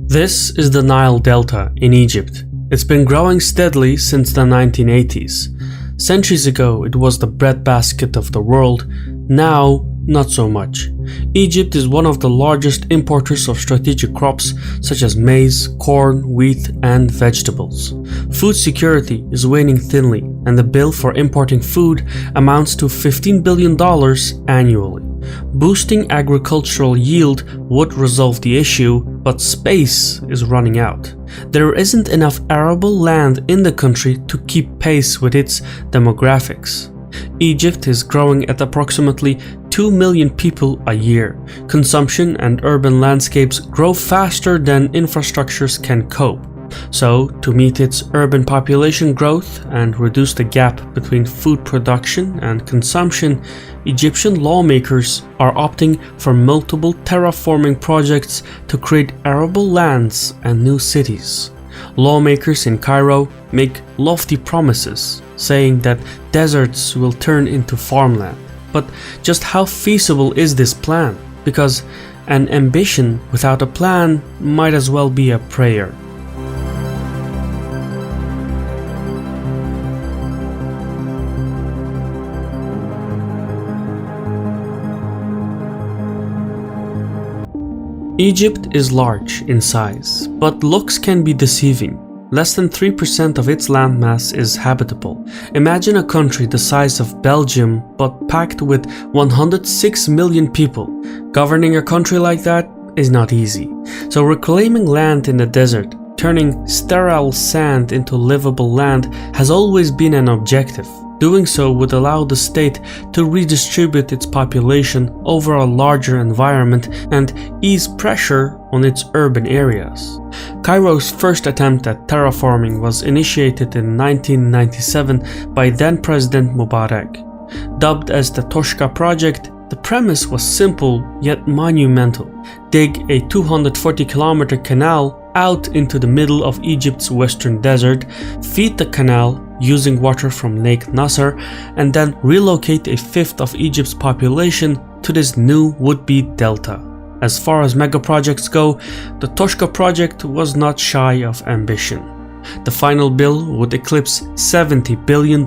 This is the Nile Delta in Egypt. It's been growing steadily since the 1980s. Centuries ago, it was the breadbasket of the world. Now, not so much. Egypt is one of the largest importers of strategic crops such as maize, corn, wheat, and vegetables. Food security is waning thinly, and the bill for importing food amounts to $15 billion annually. Boosting agricultural yield would resolve the issue, but space is running out. There isn't enough arable land in the country to keep pace with its demographics. Egypt is growing at approximately 2 million people a year. Consumption and urban landscapes grow faster than infrastructures can cope. So, to meet its urban population growth and reduce the gap between food production and consumption, Egyptian lawmakers are opting for multiple terraforming projects to create arable lands and new cities. Lawmakers in Cairo make lofty promises, saying that deserts will turn into farmland. But just how feasible is this plan? Because an ambition without a plan might as well be a prayer. Egypt is large in size, but looks can be deceiving. Less than 3% of its landmass is habitable. Imagine a country the size of Belgium, but packed with 106 million people. Governing a country like that is not easy. So reclaiming land in the desert, turning sterile sand into livable land, has always been an objective. Doing so would allow the state to redistribute its population over a larger environment and ease pressure on its urban areas. Cairo's first attempt at terraforming was initiated in 1997 by then-President Mubarak. Dubbed as the Toshka project, the premise was simple yet monumental. Dig a 240-kilometer canal out into the middle of Egypt's western desert, feed the canal using water from Lake Nasser, and then relocate a fifth of Egypt's population to this new would-be delta. As far as megaprojects go, the Toshka project was not shy of ambition. The final bill would eclipse $70 billion,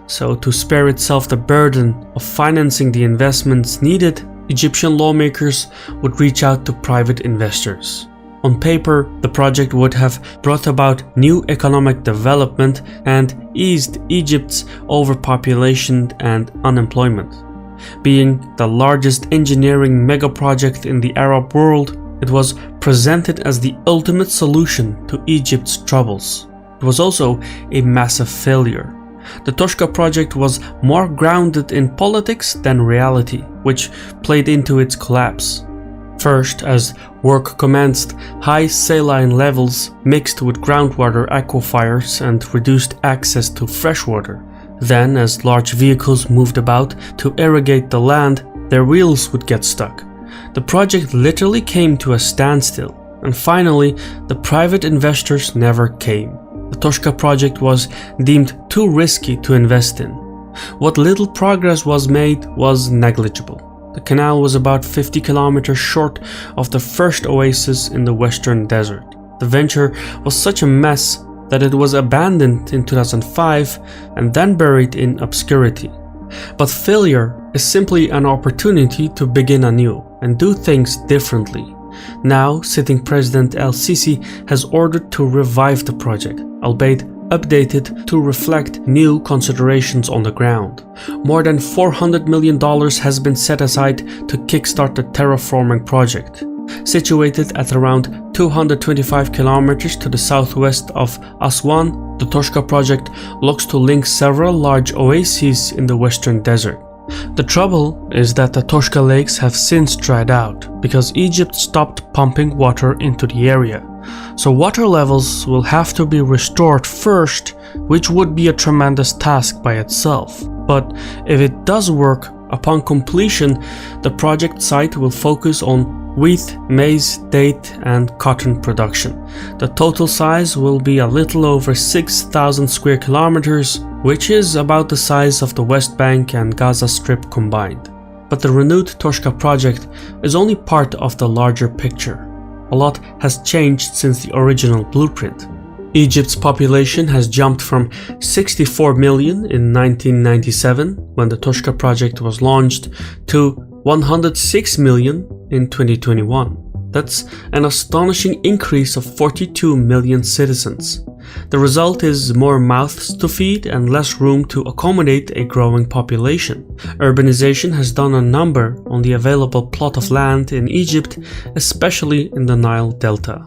so to spare itself the burden of financing the investments needed, Egyptian lawmakers would reach out to private investors. On paper, the project would have brought about new economic development and eased Egypt's overpopulation and unemployment. Being the largest engineering megaproject in the Arab world, it was presented as the ultimate solution to Egypt's troubles. It was also a massive failure. The Toshka project was more grounded in politics than reality, which played into its collapse. First, as work commenced, high saline levels mixed with groundwater aquifers and reduced access to fresh water. Then, as large vehicles moved about to irrigate the land, their wheels would get stuck. The project literally came to a standstill, and finally, the private investors never came. The Toshka project was deemed too risky to invest in. What little progress was made was negligible. The canal was about 50 kilometers short of the first oasis in the western desert. The venture was such a mess that it was abandoned in 2005 and then buried in obscurity. But failure is simply an opportunity to begin anew and do things differently. Now, sitting President El-Sisi has ordered to revive the project, albeit updated to reflect new considerations on the ground. More than $400 million has been set aside to kickstart the terraforming project. Situated at around 225 kilometers to the southwest of Aswan, the Toshka project looks to link several large oases in the western desert. The trouble is that the Toshka lakes have since dried out because Egypt stopped pumping water into the area. So water levels will have to be restored first, which would be a tremendous task by itself. But if it does work, upon completion, the project site will focus on wheat, maize, date, and cotton production. The total size will be a little over 6,000 square kilometers, which is about the size of the West Bank and Gaza Strip combined. But the renewed Toshka project is only part of the larger picture. a lot has changed since the original blueprint. Egypt's population has jumped from 64 million in 1997, when the Toshka project was launched, to 106 million in 2021. That's an astonishing increase of 42 million citizens. The result is more mouths to feed and less room to accommodate a growing population. Urbanization has done a number on the available plot of land in Egypt, especially in the Nile Delta.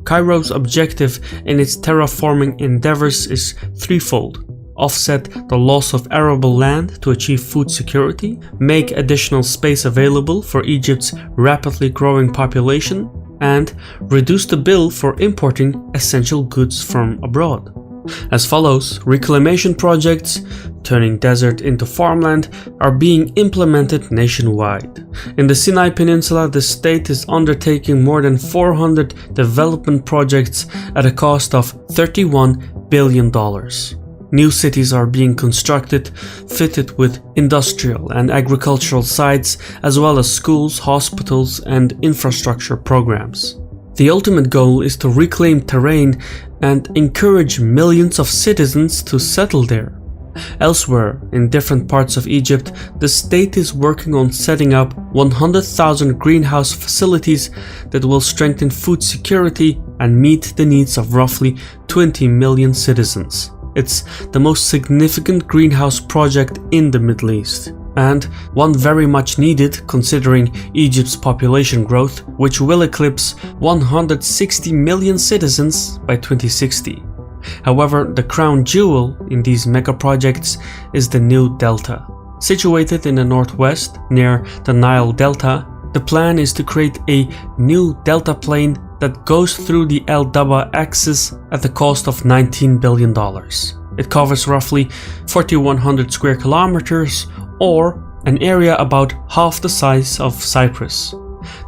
Cairo's objective in its terraforming endeavors is threefold: offset the loss of arable land to achieve food security, make additional space available for Egypt's rapidly growing population, and reduce the bill for importing essential goods from abroad. As follows, reclamation projects, turning desert into farmland, are being implemented nationwide. In the Sinai Peninsula, the state is undertaking more than 400 development projects at a cost of $31 billion. New cities are being constructed, fitted with industrial and agricultural sites, as well as schools, hospitals, and infrastructure programs. The ultimate goal is to reclaim terrain and encourage millions of citizens to settle there. Elsewhere, in different parts of Egypt, the state is working on setting up 100,000 greenhouse facilities that will strengthen food security and meet the needs of roughly 20 million citizens. It's the most significant greenhouse project in the Middle East, and one very much needed considering Egypt's population growth, which will eclipse 160 million citizens by 2060. However, the crown jewel in these mega projects is the new delta. Situated in the northwest near the Nile Delta, the plan is to create a new delta plain that goes through the El Daba axis at the cost of $19 billion. It covers roughly 4,100 square kilometers, or an area about half the size of Cyprus.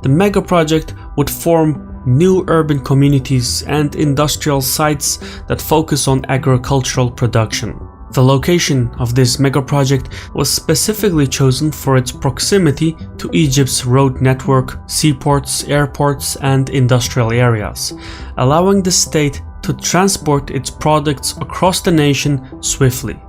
The mega project would form new urban communities and industrial sites that focus on agricultural production. The location of this mega project was specifically chosen for its proximity to Egypt's road network, seaports, airports, and industrial areas, allowing the state to transport its products across the nation swiftly.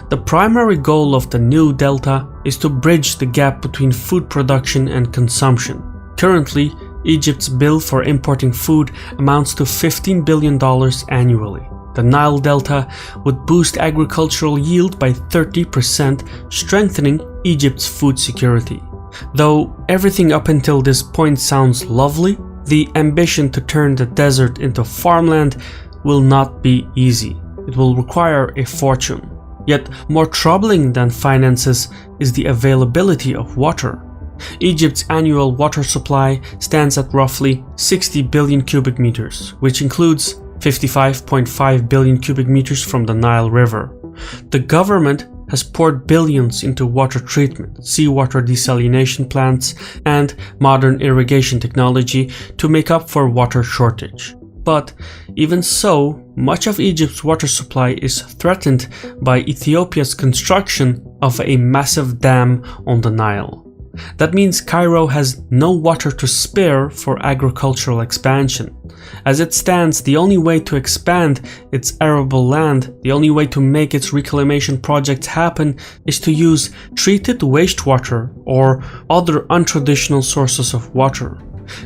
The primary goal of the new delta is to bridge the gap between food production and consumption. Currently, Egypt's bill for importing food amounts to $15 billion annually. The Nile Delta would boost agricultural yield by 30%, strengthening Egypt's food security. Though everything up until this point sounds lovely, the ambition to turn the desert into farmland will not be easy. It will require a fortune. Yet more troubling than finances is the availability of water. Egypt's annual water supply stands at roughly 60 billion cubic meters, which includes 55.5 billion cubic meters from the Nile River. The government has poured billions into water treatment, seawater desalination plants, and modern irrigation technology to make up for water shortage. But even so, much of Egypt's water supply is threatened by Ethiopia's construction of a massive dam on the Nile. That means Cairo has no water to spare for agricultural expansion. As it stands, the only way to expand its arable land, the only way to make its reclamation projects happen, is to use treated wastewater or other untraditional sources of water.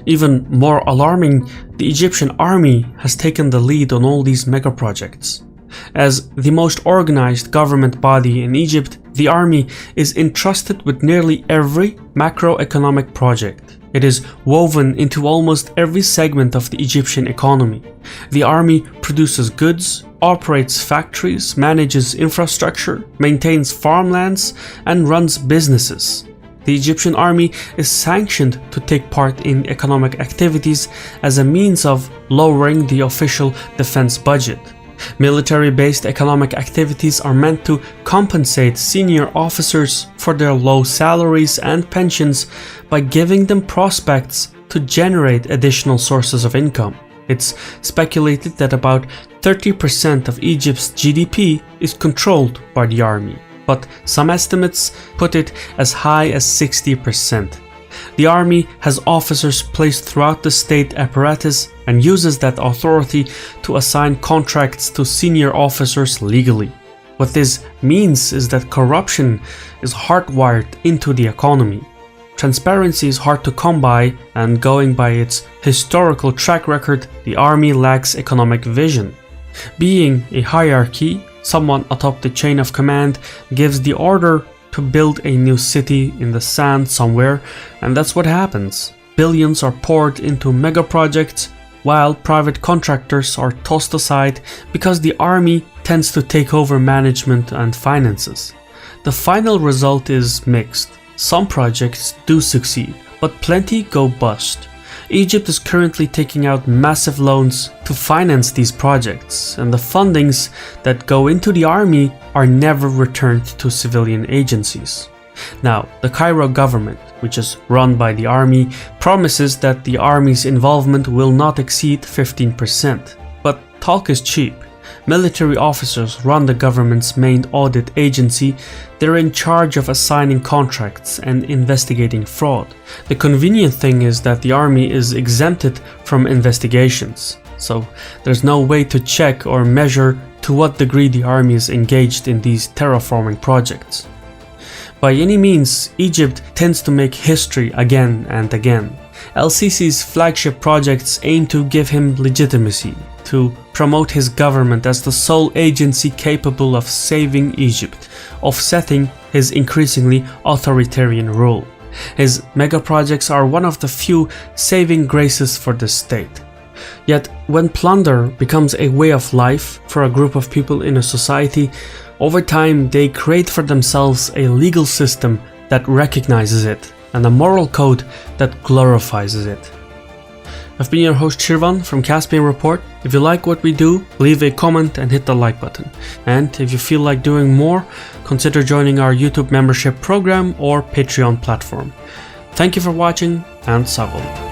Even more alarming, the Egyptian army has taken the lead on all these mega projects. As the most organized government body in Egypt, the army is entrusted with nearly every macroeconomic project. It is woven into almost every segment of the Egyptian economy. The army produces goods, operates factories, manages infrastructure, maintains farmlands, and runs businesses. The Egyptian army is sanctioned to take part in economic activities as a means of lowering the official defense budget. Military-based economic activities are meant to compensate senior officers for their low salaries and pensions by giving them prospects to generate additional sources of income. It's speculated that about 30% of Egypt's GDP is controlled by the army, but some estimates put it as high as 60%. The army has officers placed throughout the state apparatus and uses that authority to assign contracts to senior officers legally. What this means is that corruption is hardwired into the economy. Transparency is hard to come by, and going by its historical track record, the army lacks economic vision. Being a hierarchy, someone atop the chain of command gives the order to build a new city in the sand somewhere, and that's what happens. Billions are poured into mega projects, while private contractors are tossed aside because the army tends to take over management and finances. The final result is mixed. Some projects do succeed, but plenty go bust. Egypt is currently taking out massive loans to finance these projects, and the fundings that go into the army are never returned to civilian agencies. Now, the Cairo government, which is run by the army, promises that the army's involvement will not exceed 15%. But talk is cheap. Military officers run the government's main audit agency. They're in charge of assigning contracts and investigating fraud. The convenient thing is that the army is exempted from investigations, so there's no way to check or measure to what degree the army is engaged in these terraforming projects. By any means, Egypt tends to make history again and again. El-Sisi's flagship projects aim to give him legitimacy, to promote his government as the sole agency capable of saving Egypt, offsetting his increasingly authoritarian rule. His mega projects are one of the few saving graces for the state. Yet, when plunder becomes a way of life for a group of people in a society, over time they create for themselves a legal system that recognizes it and a moral code that glorifies it. I've been your host Shirvan from Caspian Report. If you like what we do, leave a comment and hit the like button. And if you feel like doing more, consider joining our YouTube membership program or Patreon platform. Thank you for watching, and Savol.